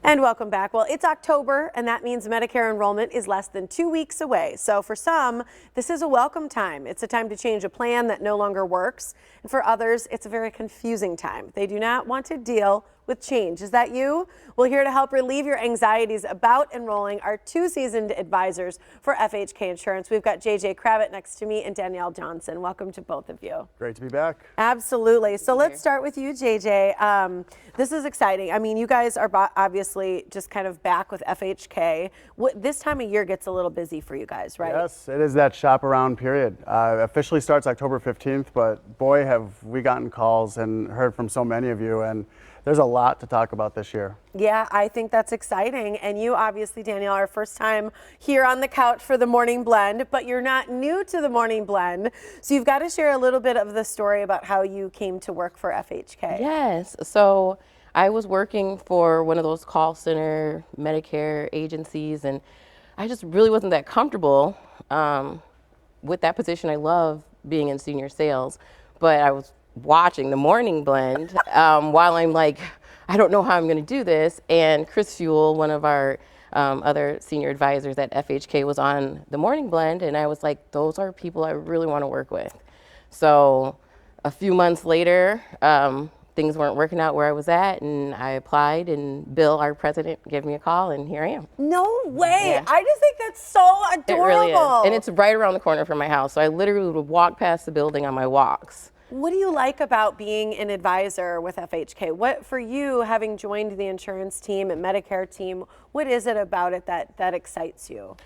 And welcome back. Well, it's October, and that means Medicare enrollment is less than 2 weeks away. So for some, this is a welcome time. It's a time to change a plan that no longer works. And for others, it's a very confusing time. They do not want to deal with change. Is that you? Well, here to help relieve your anxieties about enrolling are two seasoned advisors for FHK Insurance. We've got Kravit next to me and Danielle Johnson. Welcome to both of you. Great to be back. Absolutely. So let's start with you, JJ. This is exciting. I mean, you guys are obviously just kind of back with FHK. This time of year gets a little busy for you guys, right? Yes, it is that shop around period. Officially starts October 15th, but boy, have we gotten calls and heard from so many of you, and there's a lot to talk about this year. Yeah, I think that's exciting. And you obviously, Danielle, are first time here on the couch for the Morning Blend, but you're not new to the Morning Blend. So you've got to share a little bit of the story about how you came to work for FHK. Yes, so I was working for one of those call center Medicare agencies, and I just really wasn't that comfortable with that position. I love being in senior sales, but I was watching the Morning Blend while I'm like, I don't know how I'm going to do this. And Chris Fuel, one of our other senior advisors at FHK, was on the Morning Blend, and I was like, those are people I really want to work with. So a few months later, things weren't working out where I was at, and I applied, and Bill, our president, gave me a call, and here I am. No way. Yeah. I just think that's so adorable. It really is. And it's right around the corner from my house. So I literally would walk past the building on my walks. What do you like about being an advisor with FHK? What, for you, having joined the insurance team and Medicare team, what is it about it that excites you?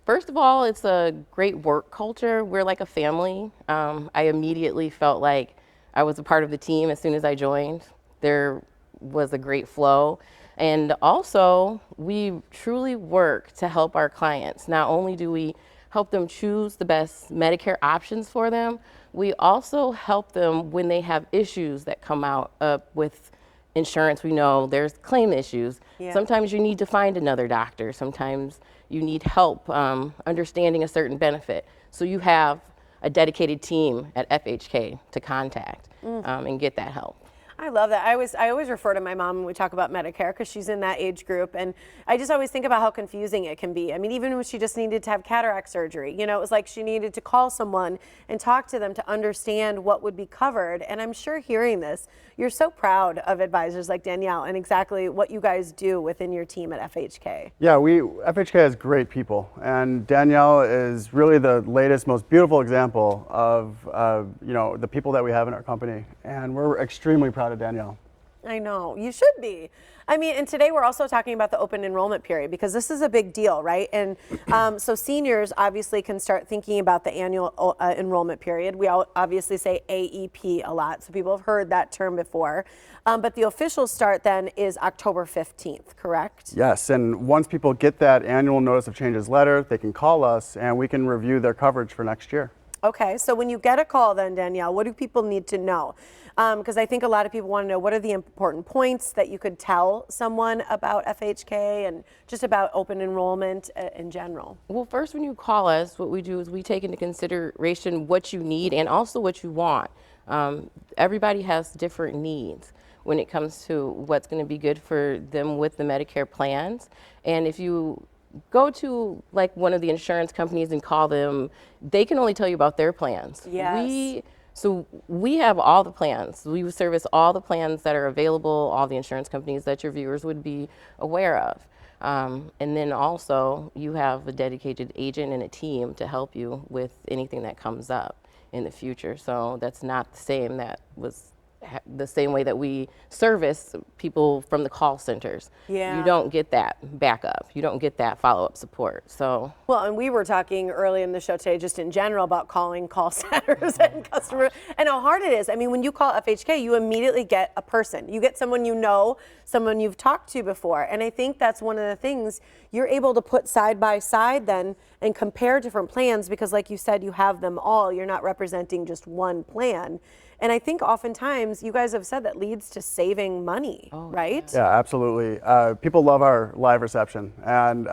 First of all, it's a great work culture. We're like a family. I immediately felt like I was a part of the team as soon as I joined. There was a great flow. And also, we truly work to help our clients. Not only do we help them choose the best Medicare options for them, we also help them when they have issues that come out with insurance. We know there's claim issues. Yeah. Sometimes you need to find another doctor. Sometimes you need help understanding a certain benefit. So you have a dedicated team at FHK to contact and get that help. I love that. I always refer to my mom when we talk about Medicare because she's in that age group, and I just always think about how confusing it can be. I mean, even when she just needed to have cataract surgery, you know, it was like she needed to call someone and talk to them to understand what would be covered. And I'm sure hearing this, you're so proud of advisors like Danielle and exactly what you guys do within your team at FHK. Yeah, FHK has great people, and Danielle is really the latest, most beautiful example of you know, the people that we have in our company, and we're extremely proud of Danielle. I know, you should be. I mean, and today we're also talking about the open enrollment period because this is a big deal, right? And so seniors obviously can start thinking about the annual enrollment period. We all obviously say AEP a lot, so people have heard that term before. But the official start then is October 15th, correct? Yes, and once people get that annual notice of changes letter, they can call us and we can review their coverage for next year. Okay, so when you get a call then, Danielle, what do people need to know? Because I think a lot of people want to know what are the important points that you could tell someone about FHK and just about open enrollment in general. Well, first, when you call us, what we do is we take into consideration what you need and also what you want. Everybody has different needs when it comes to what's going to be good for them with the Medicare plans. And if you go to like one of the insurance companies and call them, they can only tell you about their plans. Yes. So we have all the plans. We service all the plans that are available, all the insurance companies that your viewers would be aware of. And then also you have a dedicated agent and a team to help you with anything that comes up in the future. So that's not the same. That was the same way that we service people from the call centers. Yeah. You don't get that backup. You don't get that follow-up support. So. Well, and we were talking early in the show today just in general about calling call centers and customers and how hard it is. I mean, when you call FHK, you immediately get a person. You get someone you know, someone you've talked to before. And I think that's one of the things you're able to put side by side then and compare different plans because like you said, you have them all. You're not representing just one plan. And I think oftentimes you guys have said that leads to saving money, right? Yeah, absolutely. People love our live reception. And,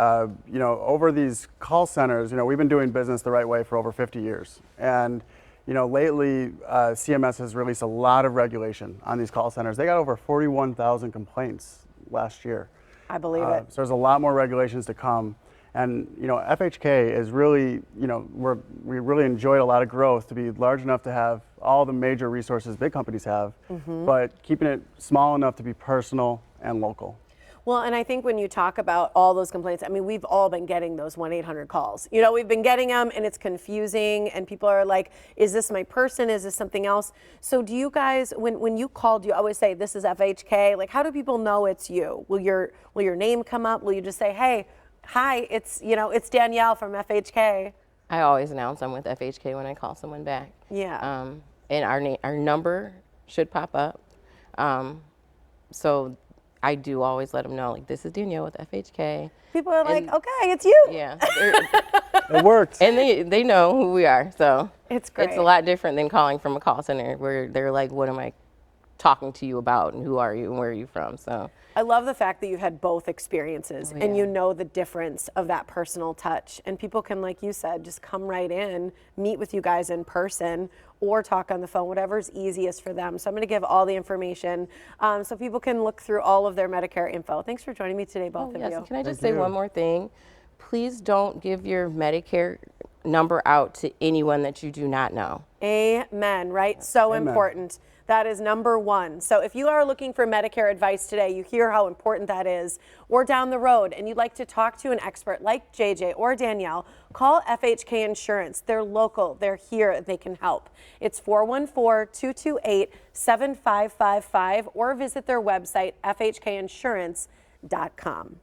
you know, over these call centers, you know, we've been doing business the right way for over 50 years. And, you know, lately, CMS has released a lot of regulation on these call centers. They got over 41,000 complaints last year. I believe it. So there's a lot more regulations to come. And FHK is really, we really enjoyed a lot of growth to be large enough to have all the major resources big companies have, but keeping it small enough to be personal and local. Well, and I think when you talk about all those complaints, I mean, we've all been getting those 1-800 calls. We've been getting them, and it's confusing, and people are like, is this my person? Is this something else? So do you guys, when you called, you always say, this is FHK? Like, how do people know it's you? Will your name come up? Will you just say, hey, hi, it's Danielle from FHK? I always announce I'm with FHK when I call someone back. Yeah. And our number should pop up. So I do always let them know, like, this is Danielle with FHK. People are like, okay, it's you. Yeah. It worked. And they know who we are. So It's great. It's a lot different than calling from a call center where they're like, what am I talking to you about, and who are you and where are you from? So I love the fact that you've had both experiences and you know the difference of that personal touch. And people can, like you said, just come right in, meet with you guys in person or talk on the phone, whatever's easiest for them. So I'm going to give all the information so people can look through all of their Medicare info. Thanks for joining me today, both of you. Can I just say one more thing? Please don't give your Medicare number out to anyone that you do not know. Amen, right? So important. That is number one. So if you are looking for Medicare advice today, you hear how important that is, or down the road, and you'd like to talk to an expert like JJ or Danielle, call FHK Insurance. They're local. They're here. They can help. It's 414-228-7555 or visit their website, fhkinsurance.com.